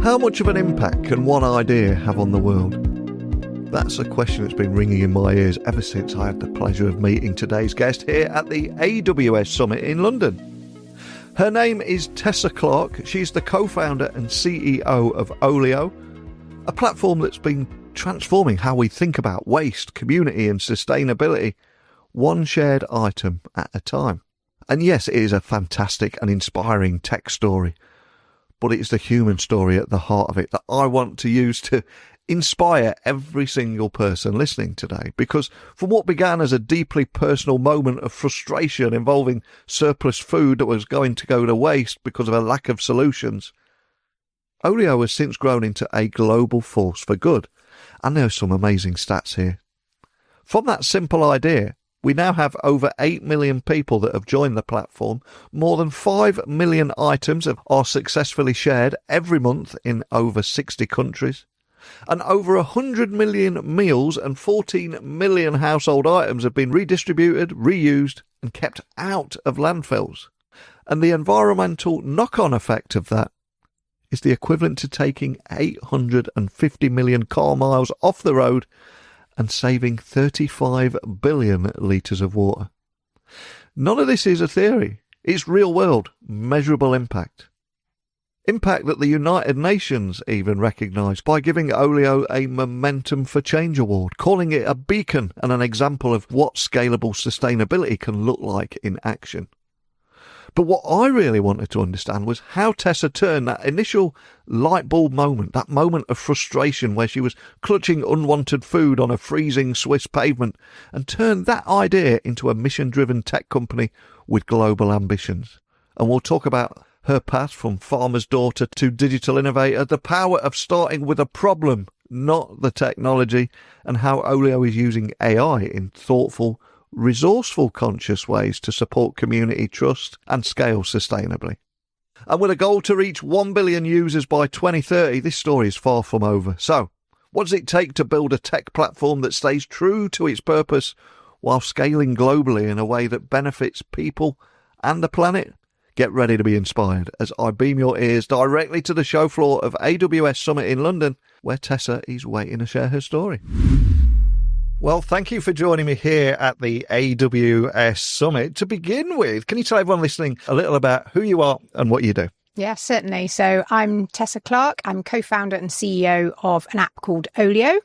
How much of an impact can one idea have on the world? That's a question that's been ringing in my ears ever since I had the pleasure of meeting today's guest here at the AWS Summit in London. Her name is Tessa Clarke. She's the co-founder and CEO of Olio, a platform that's been transforming how we think about waste, community and sustainability, one shared item at a time. And yes, it is a fantastic and inspiring tech story, but it's the human story at the heart of it that I want to use to inspire every single person listening today. Because from what began as a deeply personal moment of frustration involving surplus food that was going to go to waste because of a lack of solutions, Olio has since grown into a global force for good. And there are some amazing stats here. From that simple idea, we now have over 8 million people that have joined the platform. More than 5 million items are successfully shared every month in over 60 countries. And over 100 million meals and 14 million household items have been redistributed, reused and kept out of landfills. And the environmental knock-on effect of that is the equivalent to taking 850 million car miles off the road and saving 35 billion litres of water. None of this is a theory. It's real-world, measurable impact. Impact that the United Nations even recognised by giving Olio a Momentum for Change award, calling it a beacon and an example of what scalable sustainability can look like in action. But what I really wanted to understand was how Tessa turned that initial light bulb moment, that moment of frustration where she was clutching unwanted food on a freezing Swiss pavement, and turned that idea into a mission-driven tech company with global ambitions. And we'll talk about her path from farmer's daughter to digital innovator, the power of starting with a problem, not the technology, and how Olio is using AI in thoughtful, resourceful, conscious ways to support community trust and scale sustainably. And with a goal to reach 1 billion users by 2030, this story is far from over. So, what does it take to build a tech platform that stays true to its purpose while scaling globally in a way that benefits people and the planet? Get ready to be inspired as I beam your ears directly to the show floor of AWS Summit in London, where Tessa is waiting to share her story. Well, thank you for joining me here at the AWS Summit. To begin with, can you tell everyone listening a little about who you are and what you do? Yeah, certainly. So I'm Tessa Clarke. I'm co-founder and CEO of an app called Olio.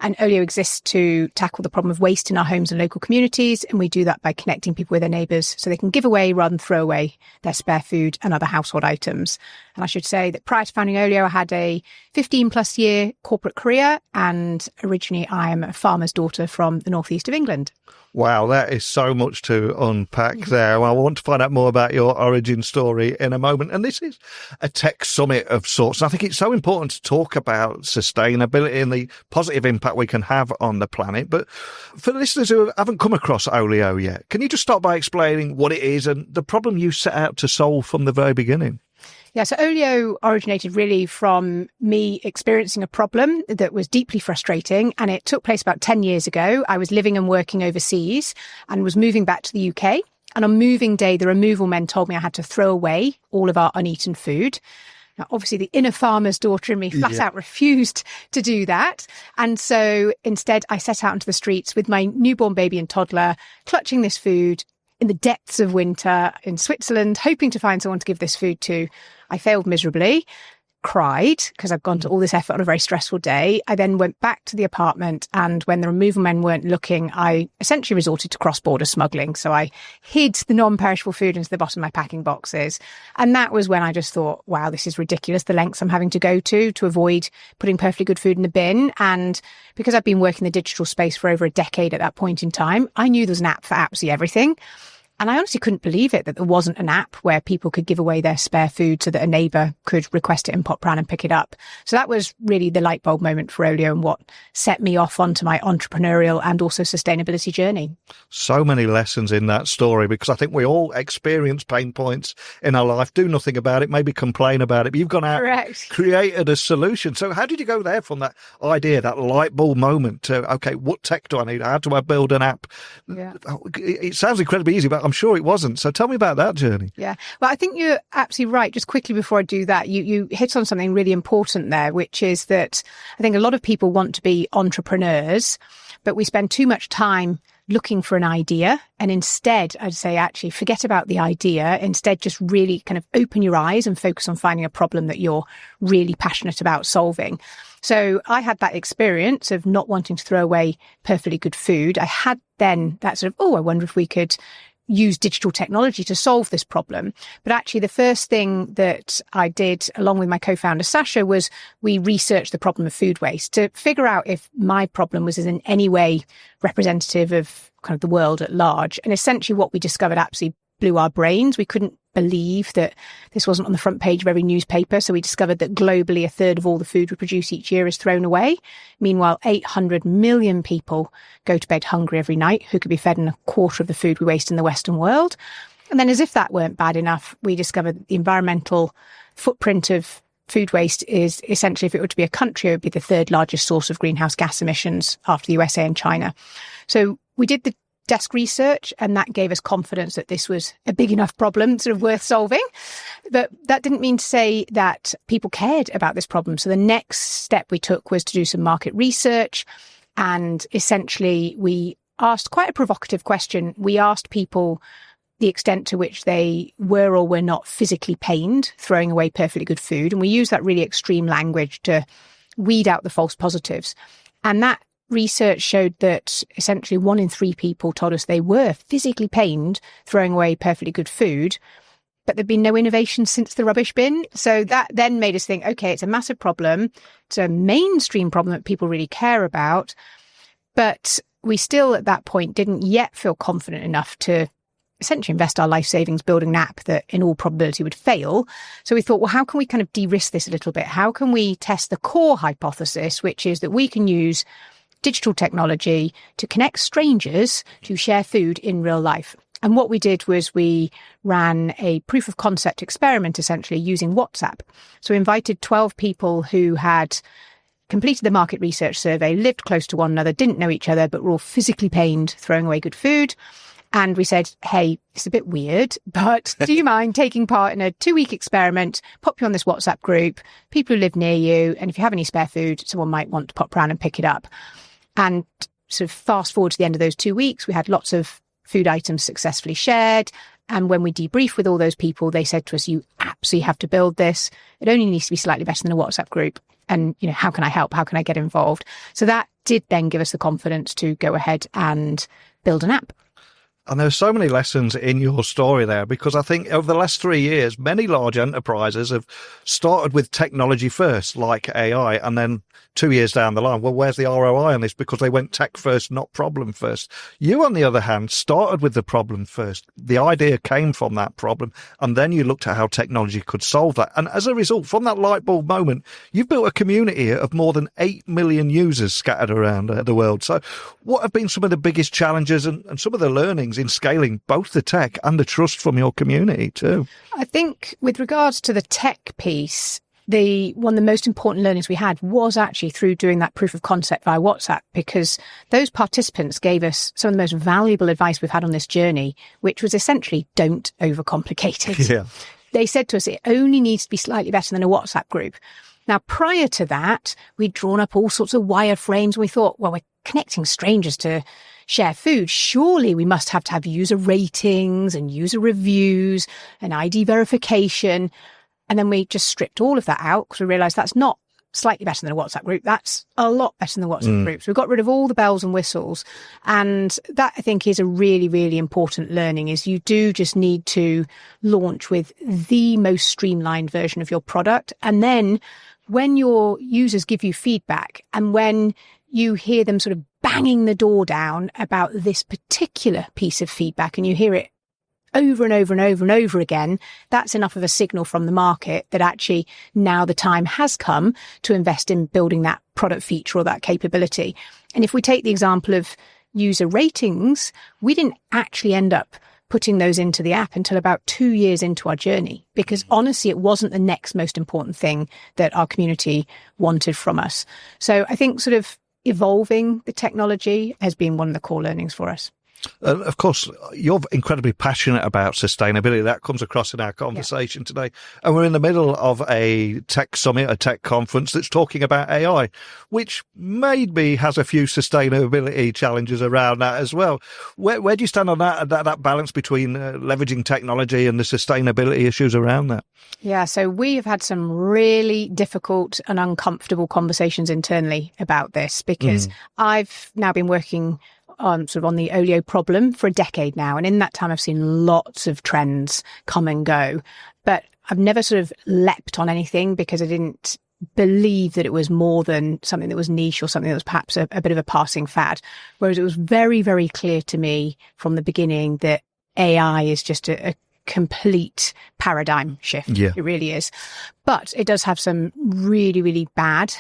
And Olio exists to tackle the problem of waste in our homes and local communities. And we do that by connecting people with their neighbours so they can give away rather than throw away their spare food and other household items. And I should say that prior to founding Olio, I had a 15 plus year corporate career. And originally I am a farmer's daughter from the northeast of England. Wow, that is so much to unpack there. Well, I want to find out more about your origin story in a moment. And this is a tech summit of sorts. And I think it's so important to talk about sustainability and the positive impact we can have on the planet. But for listeners who haven't come across Olio yet, can you just start by explaining what it is and the problem you set out to solve from the very beginning? Yeah, so Olio originated really from me experiencing a problem that was deeply frustrating, and it took place about 10 years ago. I was living and working overseas and was moving back to the UK. And on moving day, the removal men told me I had to throw away all of our uneaten food. Now, obviously, the inner farmer's daughter in me flat out refused to do that. And so instead, I set out into the streets with my newborn baby and toddler, clutching this food in the depths of winter in Switzerland, hoping to find someone to give this food to. I failed miserably, cried because I've gone to all this effort on a very stressful day. I then went back to the apartment, and when the removal men weren't looking, I essentially resorted to cross-border smuggling. So I hid the non-perishable food into the bottom of my packing boxes. And that was when I just thought, wow, this is ridiculous, the lengths I'm having to go to avoid putting perfectly good food in the bin. And because I've been working in the digital space for over a decade at that point in time, I knew there was an app for absolutely everything. And I honestly couldn't believe it that there wasn't an app where people could give away their spare food so that a neighbour could request it and pop round and pick it up. So that was really the light bulb moment for Olio and what set me off onto my entrepreneurial and also sustainability journey. So many lessons in that story, because I think we all experience pain points in our life, do nothing about it, maybe complain about it, but you've gone out, created a solution. So how did you go there from that idea, that light bulb moment to, okay, what tech do I need? How do I build an app? Yeah. It sounds incredibly easy, but I'm sure it wasn't. So tell me about that journey. Yeah. Well, I think you're absolutely right. Just quickly before I do that, you hit on something really important there, which is that I think a lot of people want to be entrepreneurs, but we spend too much time looking for an idea. And instead, I'd say actually forget about the idea. Instead, just really kind of open your eyes and focus on finding a problem that you're really passionate about solving. So I had that experience of not wanting to throw away perfectly good food. I had then that sort of, I wonder if we could use digital technology to solve this problem. But actually, the first thing that I did, along with my co-founder Sasha, was we researched the problem of food waste to figure out if my problem was in any way representative of kind of the world at large. And essentially what we discovered absolutely blew our brains. We couldn't believe that this wasn't on the front page of every newspaper. So we discovered that globally, a third of all the food we produce each year is thrown away. Meanwhile, 800 million people go to bed hungry every night who could be fed on a quarter of the food we waste in the Western world. And then as if that weren't bad enough, we discovered that the environmental footprint of food waste is essentially, if it were to be a country, it would be the third largest source of greenhouse gas emissions after the USA and China. So we did the desk research, and that gave us confidence that this was a big enough problem, sort of worth solving. But that didn't mean to say that people cared about this problem. So the next step we took was to do some market research. And essentially, we asked quite a provocative question. We asked people the extent to which they were or were not physically pained throwing away perfectly good food. And we used that really extreme language to weed out the false positives. And that research showed that essentially 1 in 3 people told us they were physically pained throwing away perfectly good food, but there'd been no innovation since the rubbish bin. So that then made us think, okay, it's a massive problem. It's a mainstream problem that people really care about. But we still at that point didn't yet feel confident enough to essentially invest our life savings building an app that in all probability would fail. So we thought, well, how can we kind of de-risk this a little bit? How can we test the core hypothesis, which is that we can use digital technology to connect strangers to share food in real life? And what we did was we ran a proof of concept experiment, essentially using WhatsApp. So we invited 12 people who had completed the market research survey, lived close to one another, didn't know each other, but were all physically pained throwing away good food. And we said, hey, it's a bit weird, but do you mind taking part in a 2-week experiment? Pop you on this WhatsApp group, people who live near you. And if you have any spare food, someone might want to pop around and pick it up. And sort of fast forward to the end of those 2 weeks, we had lots of food items successfully shared. And when we debriefed with all those people, they said to us, you absolutely have to build this. It only needs to be slightly better than a WhatsApp group. And, how can I help? How can I get involved? So that did then give us the confidence to go ahead and build an app. And there's so many lessons in your story there, because I think over the last 3 years, many large enterprises have started with technology first, like AI, and then 2 years down the line, well, where's the ROI on this? Because they went tech first, not problem first. You, on the other hand, started with the problem first. The idea came from that problem, and then you looked at how technology could solve that. And as a result, from that light bulb moment, you've built a community of more than 8 million users scattered around the world. So what have been some of the biggest challenges and some of the learnings in scaling both the tech and the trust from your community too? I think with regards to the tech piece, one of the most important learnings we had was actually through doing that proof of concept via WhatsApp, because those participants gave us some of the most valuable advice we've had on this journey, which was essentially don't overcomplicate it. Yeah. They said to us, it only needs to be slightly better than a WhatsApp group. Now, prior to that, we'd drawn up all sorts of wireframes. We thought, well, we're connecting strangers to share food. Surely we must have to have user ratings and user reviews and ID verification. And then we just stripped all of that out because we realized that's not slightly better than a WhatsApp group. That's a lot better than the WhatsApp group. So we got rid of all the bells and whistles. And that, I think, is a really, really important learning, is you do just need to launch with the most streamlined version of your product. And then when your users give you feedback and when you hear them sort of banging the door down about this particular piece of feedback and you hear it over and over and over and over again, that's enough of a signal from the market that actually now the time has come to invest in building that product feature or that capability. And if we take the example of user ratings, we didn't actually end up putting those into the app until about 2 years into our journey, because honestly, it wasn't the next most important thing that our community wanted from us. So I think sort of evolving the technology has been one of the core learnings for us. Of course, you're incredibly passionate about sustainability. That comes across in our conversation today. And we're in the middle of a tech summit, a tech conference that's talking about AI, which maybe has a few sustainability challenges around that as well. Where do you stand on that balance between leveraging technology and the sustainability issues around that? Yeah, so we have had some really difficult and uncomfortable conversations internally about this, because I've now been working on the Olio problem for a decade now. And in that time, I've seen lots of trends come and go, but I've never sort of leapt on anything because I didn't believe that it was more than something that was niche or something that was perhaps a bit of a passing fad. Whereas it was very, very clear to me from the beginning that AI is just a complete paradigm shift. Yeah. It really is. But it does have some really, really bad,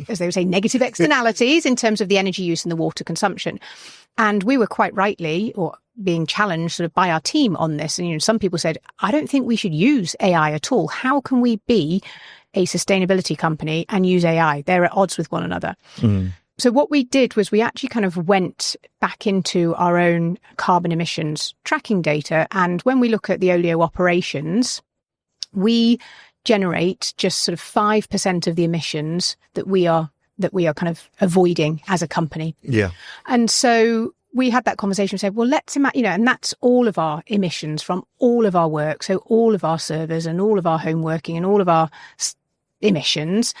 as they would say, negative externalities in terms of the energy use and the water consumption. And we were quite rightly or being challenged sort of by our team on this. And, some people said, I don't think we should use AI at all. How can we be a sustainability company and use AI? They're at odds with one another. So what we did was we actually kind of went back into our own carbon emissions tracking data. And when we look at the Olio operations, we generate just sort of 5% of the emissions that we are kind of avoiding as a company. Yeah. And so we had that conversation and said, well, let's imagine, and that's all of our emissions from all of our work. So all of our servers and all of our home working and all of our emissions.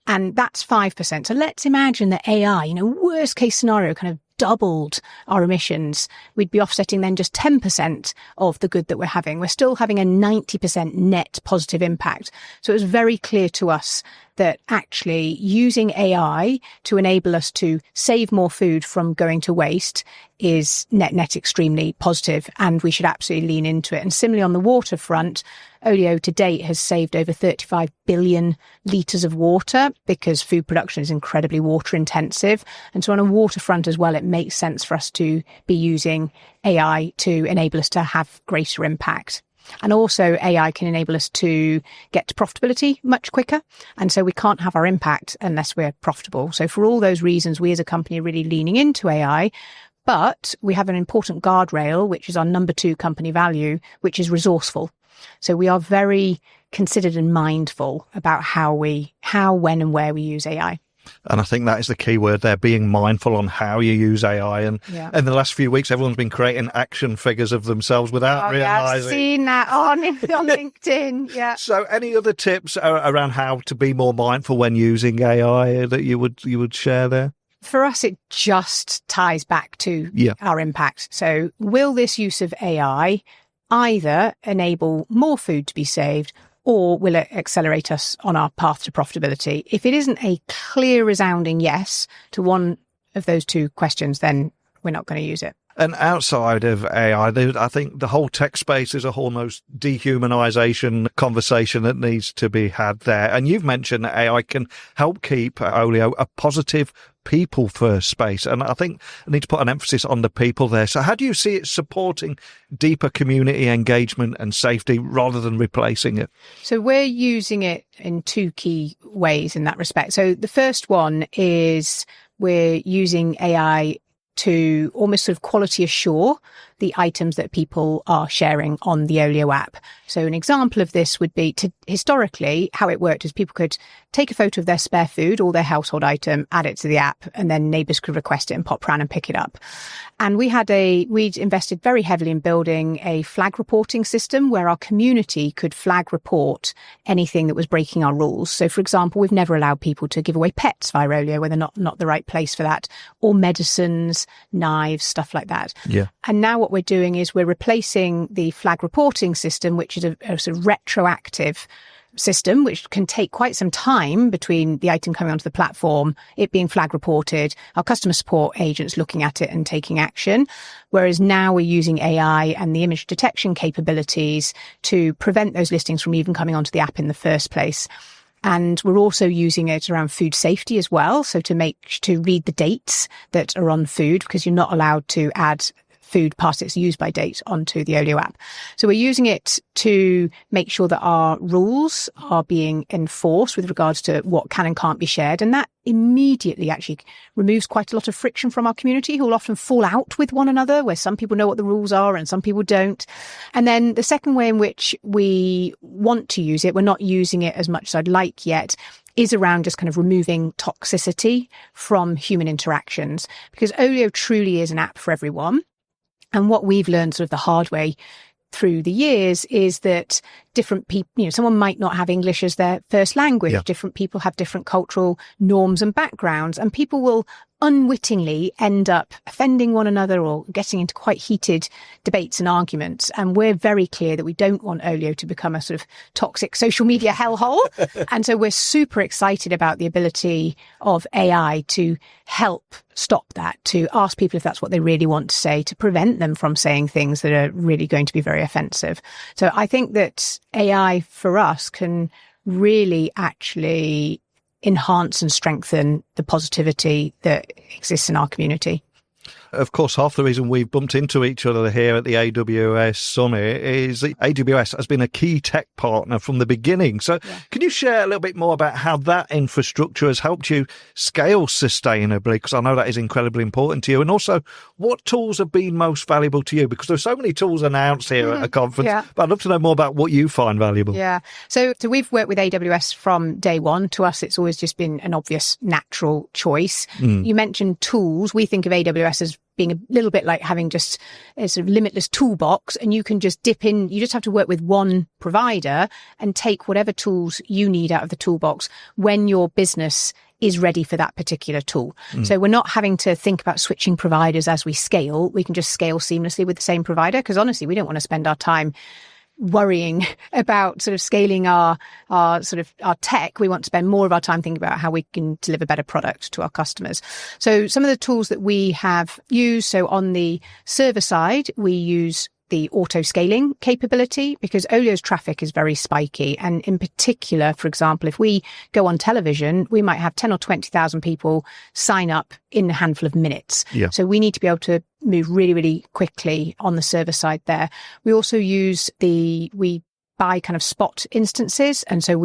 And that's 5%. So let's imagine that AI, worst case scenario, kind of doubled our emissions. We'd be offsetting then just 10% of the good that we're having. We're still having a 90% net positive impact. So it was very clear to us that actually using AI to enable us to save more food from going to waste is net extremely positive, and we should absolutely lean into it. And similarly on the water front, Olio to date has saved over 35 billion litres of water because food production is incredibly water intensive. And so on a waterfront as well, it makes sense for us to be using AI to enable us to have greater impact. And also AI can enable us to get to profitability much quicker. And so we can't have our impact unless we're profitable. So for all those reasons, we as a company are really leaning into AI. But we have an important guardrail, which is our number 2 company value, which is resourceful. So we are very considered and mindful about how, when and where we use AI. And I think that is the key word there, being mindful on how you use AI. And in the last few weeks, everyone's been creating action figures of themselves without realising. Yeah, I've seen that on LinkedIn. Yeah. So any other tips around how to be more mindful when using AI that you would share there? For us, it just ties back to our impact. So will this use of AI either enable more food to be saved, or will it accelerate us on our path to profitability? If it isn't a clear, resounding yes to one of those two questions, then we're not going to use it. And outside of AI, I think the whole tech space is a almost dehumanization conversation that needs to be had there. And you've mentioned that AI can help keep Olio a positive people first space. And I think I need to put an emphasis on the people there. So how do you see it supporting deeper community engagement and safety rather than replacing it? So we're using it in 2 key ways in that respect. So the first one is we're using AI to almost sort of quality assure the items that people are sharing on the Olio app. So an example of this would be historically, how it worked is people could take a photo of their spare food or their household item, add it to the app, and then neighbours could request it and pop round and pick it up. And we'd invested very heavily in building a flag reporting system where our community could flag report anything that was breaking our rules. So for example, we've never allowed people to give away pets via Olio when they're not the right place for that, or medicines, knives, stuff like that. Yeah. And now what we're doing is we're replacing the flag reporting system, which is a sort of retroactive system, which can take quite some time between the item coming onto the platform, it being flag reported, our customer support agents looking at it and taking action. Whereas now we're using AI and the image detection capabilities to prevent those listings from even coming onto the app in the first place. And we're also using it around food safety as well. So to read the dates that are on food, because you're not allowed to add food past its use-by date onto the Olio app. So we're using it to make sure that our rules are being enforced with regards to what can and can't be shared. And that immediately actually removes quite a lot of friction from our community, who will often fall out with one another, where some people know what the rules are and some people don't. And then the second way in which we want to use it, we're not using it as much as I'd like yet, is around just kind of removing toxicity from human interactions, because Olio truly is an app for everyone. And what we've learned sort of the hard way through the years is that different people, someone might not have English as their first language. Yeah. Different people have different cultural norms and backgrounds, and people will unwittingly end up offending one another or getting into quite heated debates and arguments. And we're very clear that we don't want Olio to become a sort of toxic social media hellhole. And so we're super excited about the ability of AI to help stop that, to ask people if that's what they really want to say, to prevent them from saying things that are really going to be very offensive. So I think that AI for us can really actually enhance and strengthen the positivity that exists in our community. Of course, half the reason we've bumped into each other here at the AWS Summit is that AWS has been a key tech partner from the beginning. So Can you share a little bit more about how that infrastructure has helped you scale sustainably? Because I know that is incredibly important to you. And also, what tools have been most valuable to you? Because there's so many tools announced here at a conference, but I'd love to know more about what you find valuable. Yeah. So we've worked with AWS from day one. To us, it's always just been an obvious, natural choice. You mentioned tools. We think of AWS as being a little bit like having just a sort of limitless toolbox, and you can just dip in. You just have to work with one provider and take whatever tools you need out of the toolbox when your business is ready for that particular tool. So we're not having to think about switching providers as we scale. We can just scale seamlessly with the same provider, because honestly, we don't want to spend our time worrying about sort of scaling our tech. We want to spend more of our time thinking about how we can deliver better product to our customers. So some of the tools that we have used, so on the server side, we use the auto scaling capability, because Olio's traffic is very spiky. And in particular, for example, if we go on television, we might have 10 or 20,000 people sign up in a handful of minutes. Yeah. So we need to be able to move really, really quickly on the server side there. We also use we buy kind of spot instances. And so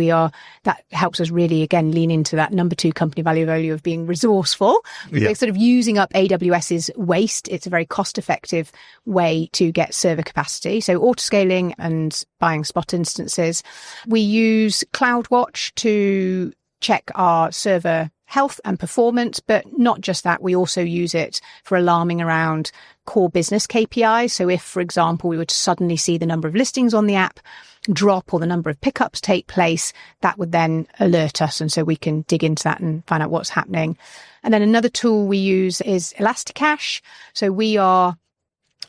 that helps us really, again, lean into that number 2 company value of Olio of being resourceful. Yeah. We're sort of using up AWS's waste. It's a very cost effective way to get server capacity. So auto scaling and buying spot instances. We use CloudWatch to check our server health and performance, but not just that. We also use it for alarming around core business KPIs. So if, for example, we were to suddenly see the number of listings on the app drop or the number of pickups take place, that would then alert us. And so we can dig into that and find out what's happening. And then another tool we use is Elasticache. So we are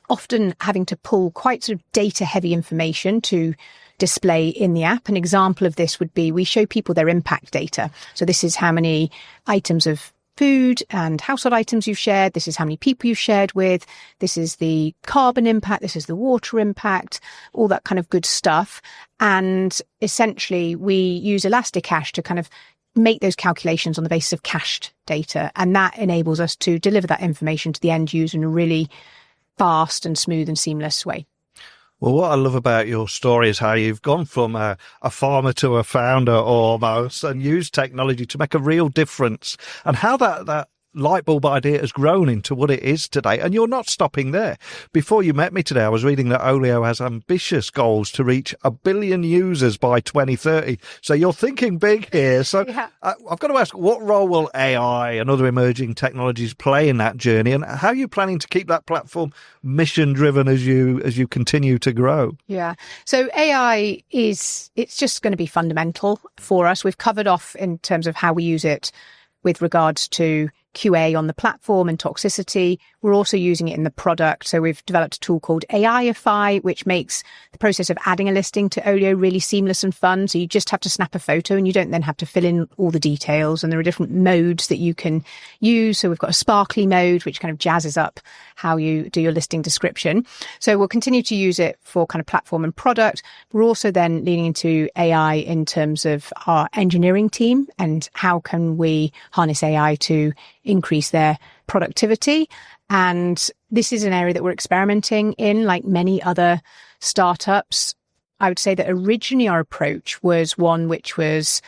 often having to pull quite sort of data heavy information to display in the app. An example of this would be we show people their impact data. So this is how many items of food and household items you've shared. This is how many people you've shared with. This is the carbon impact. This is the water impact, all that kind of good stuff. And essentially we use Elasticache to kind of make those calculations on the basis of cached data. And that enables us to deliver that information to the end user in a really fast and smooth and seamless way. Well, what I love about your story is how you've gone from a farmer to a founder almost, and used technology to make a real difference, and how that light bulb idea has grown into what it is today. And you're not stopping there. Before you met me today, I was reading that Olio has ambitious goals to reach 1 billion users by 2030. So you're thinking big here. So I've got to ask, what role will AI and other emerging technologies play in that journey? And how are you planning to keep that platform mission driven as you continue to grow? Yeah. So AI it's just going to be fundamental for us. We've covered off in terms of how we use it with regards to QA on the platform and toxicity. We're also using it in the product. So we've developed a tool called AIify, which makes the process of adding a listing to Olio really seamless and fun. So you just have to snap a photo and you don't then have to fill in all the details. And there are different modes that you can use. So we've got a sparkly mode, which kind of jazzes up how you do your listing description. So we'll continue to use it for kind of platform and product. We're also then leaning into AI in terms of our engineering team and how can we harness AI to increase their productivity. And this is an area that we're experimenting in, like many other startups. I would say that originally our approach was one which was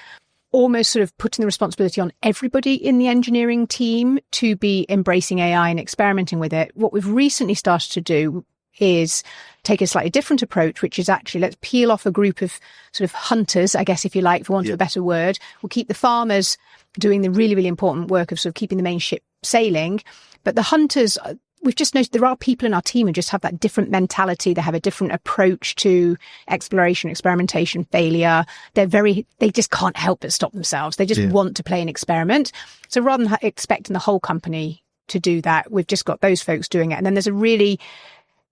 almost sort of putting the responsibility on everybody in the engineering team to be embracing AI and experimenting with it. What we've recently started to do is take a slightly different approach, which is actually let's peel off a group of sort of hunters, I guess, if you like, for want of a better word. We'll keep the farmers doing the really, really important work of sort of keeping the main ship sailing. But the hunters, we've just noticed there are people in our team who just have that different mentality. They have a different approach to exploration, experimentation, failure. They just can't help but stop themselves. They just want to play an experiment. So rather than expecting the whole company to do that, we've just got those folks doing it. And then there's a really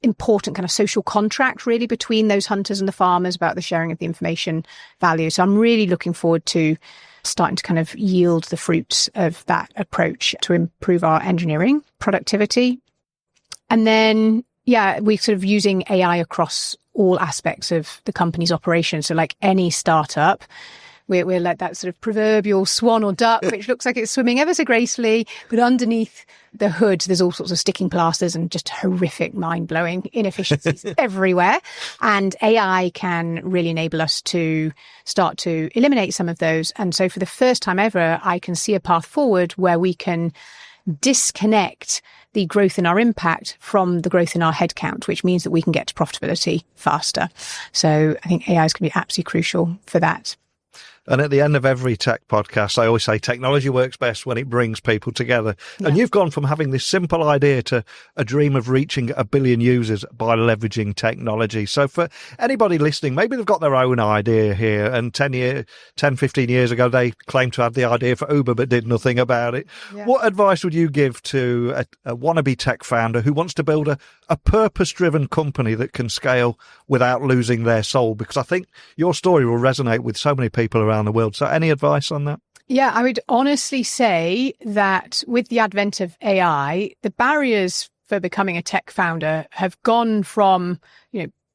important kind of social contract really between those hunters and the farmers about the sharing of the information value. So I'm really looking forward to starting to kind of yield the fruits of that approach to improve our engineering productivity. And then, we're sort of using AI across all aspects of the company's operation. So like any startup, we're like that sort of proverbial swan or duck, which looks like it's swimming ever so gracefully, but underneath the hood, there's all sorts of sticking plasters and just horrific, mind-blowing inefficiencies everywhere. And AI can really enable us to start to eliminate some of those. And so for the first time ever, I can see a path forward where we can disconnect the growth in our impact from the growth in our headcount, which means that we can get to profitability faster. So I think AI is going to be absolutely crucial for that. And at the end of every tech podcast, I always say technology works best when it brings people together. Yeah. And you've gone from having this simple idea to a dream of reaching 1 billion users by leveraging technology. So for anybody listening, maybe they've got their own idea here. And 10, 15 years ago, they claimed to have the idea for Uber, but did nothing about it. Yeah. What advice would you give to a wannabe tech founder who wants to build a purpose-driven company that can scale without losing their soul? Because I think your story will resonate with so many people around the world. So any advice on that? Yeah, I would honestly say that with the advent of AI, the barriers for becoming a tech founder have gone from,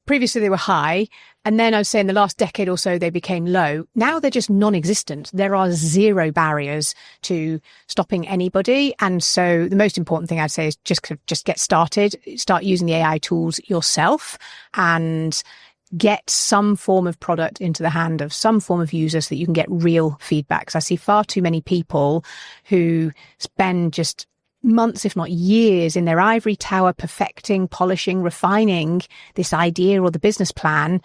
previously they were high. And then I would say in the last decade or so, they became low. Now they're just non-existent. There are zero barriers to stopping anybody. And so the most important thing I'd say is just get started, start using the AI tools yourself and get some form of product into the hand of some form of user so that you can get real feedback. Because I see far too many people who spend just months, if not years, in their ivory tower, perfecting, polishing, refining this idea or the business plan.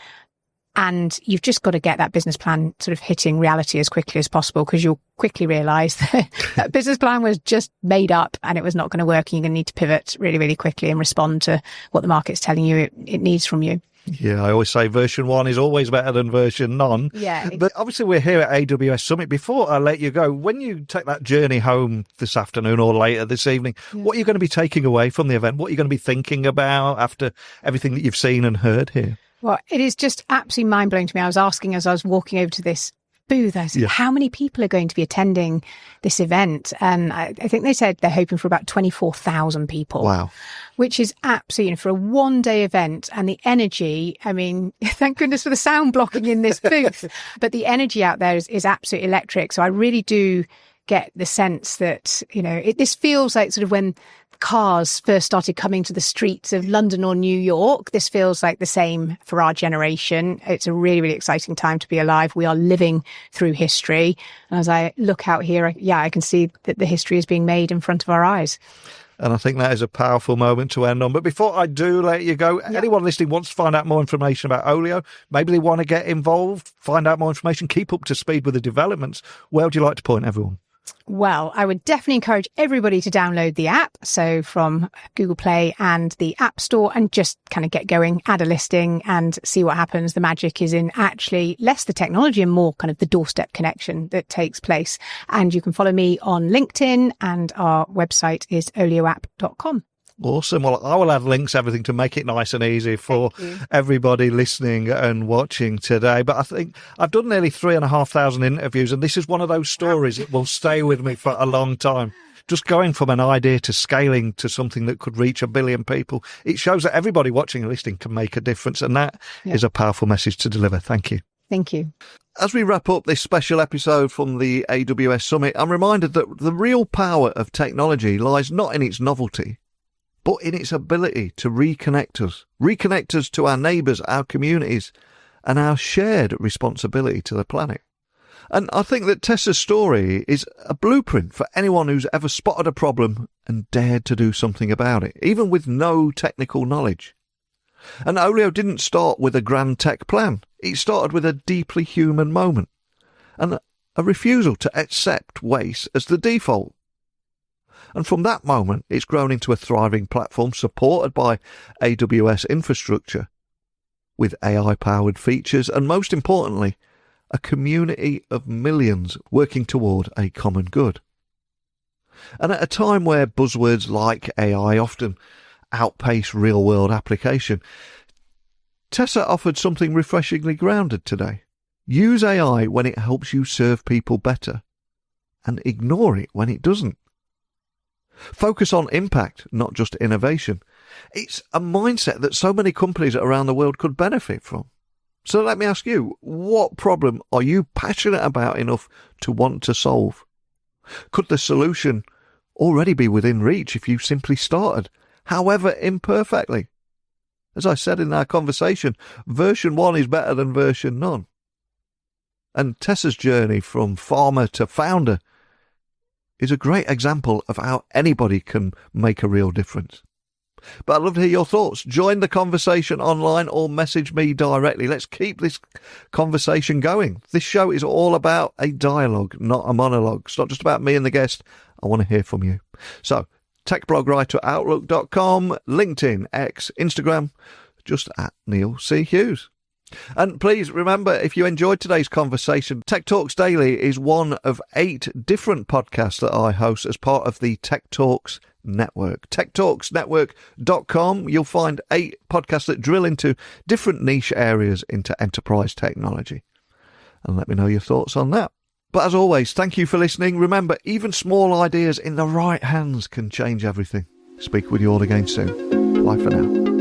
And you've just got to get that business plan sort of hitting reality as quickly as possible, because you'll quickly realize that that business plan was just made up and it was not going to work. And you're going to need to pivot really, really quickly and respond to what the market's telling you it needs from you. Yeah, I always say version 1 is always better than version none. Yeah. Exactly. But obviously we're here at AWS Summit. Before I let you go, when you take that journey home this afternoon or later this evening, what are you going to be taking away from the event? What are you going to be thinking about after everything that you've seen and heard here? Well, it is just absolutely mind-blowing to me. I was asking as I was walking over to this booth, I said, how many people are going to be attending this event? And I think they said they're hoping for about 24,000 people. Wow. Which is absolutely, for a one-day event, and the energy, I mean, thank goodness for the sound blocking in this booth, but the energy out there is absolutely electric. So I really do get the sense that, this feels like sort of when cars first started coming to the streets of London or New York. This feels like the same for our generation. It's a really, really exciting time to be alive. We are living through history. And as I look out here, I can see that the history is being made in front of our eyes. And I think that is a powerful moment to end on. But before I do let you go, anyone listening wants to find out more information about Olio, maybe they want to get involved, find out more information, keep up to speed with the developments. Where would you like to point everyone? Well, I would definitely encourage everybody to download the app. So from Google Play and the App Store, and just kind of get going, add a listing and see what happens. The magic is in actually less the technology and more kind of the doorstep connection that takes place. And you can follow me on LinkedIn, and our website is olioapp.com. Awesome. Well, I will add links, everything, to make it nice and easy for everybody listening and watching today. But I think I've done nearly 3,500 interviews, and this is one of those stories that will stay with me for a long time. Just going from an idea to scaling to something that could reach 1 billion people. It shows that everybody watching and listening can make a difference. And that is a powerful message to deliver. Thank you. Thank you. As we wrap up this special episode from the AWS Summit, I'm reminded that the real power of technology lies not in its novelty, but in its ability to reconnect us to our neighbours, our communities, and our shared responsibility to the planet. And I think that Tessa's story is a blueprint for anyone who's ever spotted a problem and dared to do something about it, even with no technical knowledge. And Olio didn't start with a grand tech plan. It started with a deeply human moment and a refusal to accept waste as the default. And from that moment, it's grown into a thriving platform supported by AWS infrastructure with AI-powered features and, most importantly, a community of millions working toward a common good. And at a time where buzzwords like AI often outpace real-world application, Tessa offered something refreshingly grounded today. Use AI when it helps you serve people better, and ignore it when it doesn't. Focus on impact, not just innovation. It's a mindset that so many companies around the world could benefit from. So let me ask you, what problem are you passionate about enough to want to solve? Could the solution already be within reach if you simply started, however imperfectly? As I said in our conversation, version 1 is better than version none. And Tessa's journey from farmer to founder is a great example of how anybody can make a real difference. But I'd love to hear your thoughts. Join the conversation online or message me directly. Let's keep this conversation going. This show is all about a dialogue, not a monologue. It's not just about me and the guest. I want to hear from you. So, techblogwriter@outlook.com, LinkedIn, X, Instagram, just at Neil C. Hughes. And please remember, if you enjoyed today's conversation, Tech Talks Daily is one of 8 different podcasts that I host as part of the Tech Talks Network. techtalksnetwork.com. You'll find 8 podcasts that drill into different niche areas into enterprise technology. And let me know your thoughts on that. But as always, thank you for listening. Remember, even small ideas in the right hands can change everything. Speak with you all again soon. Bye for now.